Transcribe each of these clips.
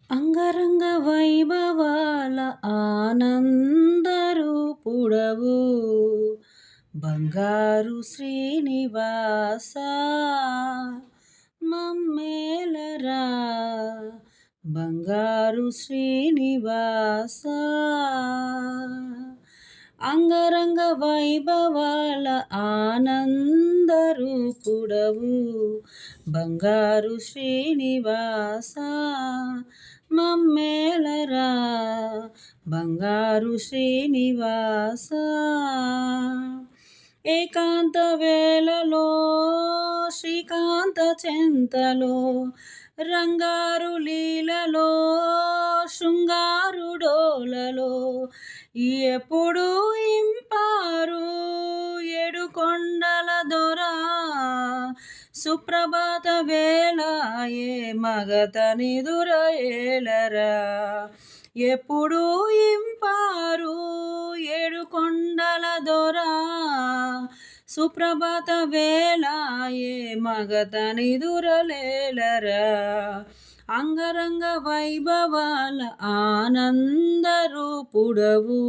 అంగరంగ వైభవాల ఆనందరూపుడవు బంగారు శ్రీనివాస మమ్మేలరా బంగారు శ్రీనివాస అంగరంగ వైభవాల ఆనందరూపుడవు బంగారు శ్రీనివాస మమ్మేలరా బంగారు శ్రీనివాస ఏకాంత వేళలో శ్రీకాంత చెంతలో రంగారు లీలలో శృంగారు డోలలో ఎప్పుడు ఇంపారు ఏడుకొండల దొరా సుప్రభాత వేళ ఏ మగతని దురయేలరా ఎప్పుడు ఇంపారు ఏడుకొండల దొరా సుప్రభాత వేళ ఏ మగతని దురలేలరా అంగరంగ వైభవాల ఆనందరూపుడవు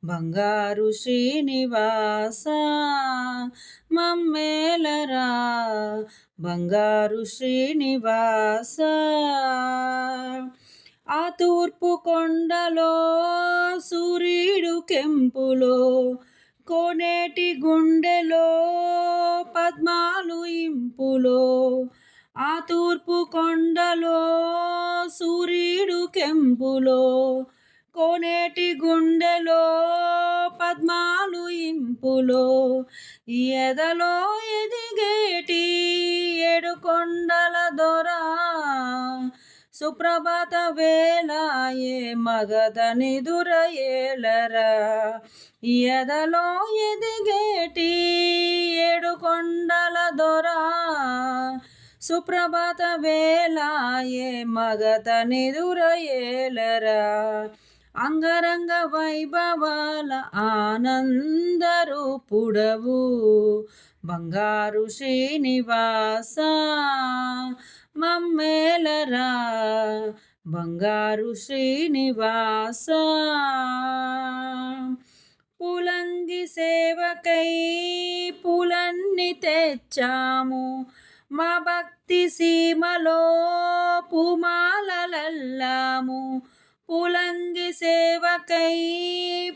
బంగారు శ్రీనివాస మమ్మేలరా బంగారు శ్రీనివాస ఆ తూర్పు కొండలో సూర్యుడు కెంపులో కోనేటి గుండెలో పద్మాలు ఇంపులో ఆ తూర్పు కొండలో సూర్యుడు కెంపులో కోనేటి గుండెలో పద్మాలు ఇంపులో ఎదలో ఎదిగేటి ఏడుకొండల దొరా సుప్రభాత వేళ ఏ మగధని దురయేలరా ఎదలో ఎదిగేటి ఏడుకొండల దొరా సుప్రభాత వేళ ఏ మగధని దురయేలరా అంగరంగ వైభవాల ఆనందరూపుడవు బంగారు శ్రీనివాస మమ్మేలరా బంగారు శ్రీనివాస పూలంగి సేవకై పూలన్నీ తెచ్చాము మా భక్తి సీమలో పూమాలలల్లాము పూలంగి సేవకై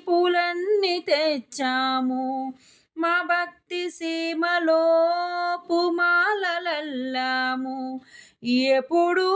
పూలన్నీ తెచ్చాము మా భక్తి సీమలో పూమాలలల్లాము ఎప్పుడు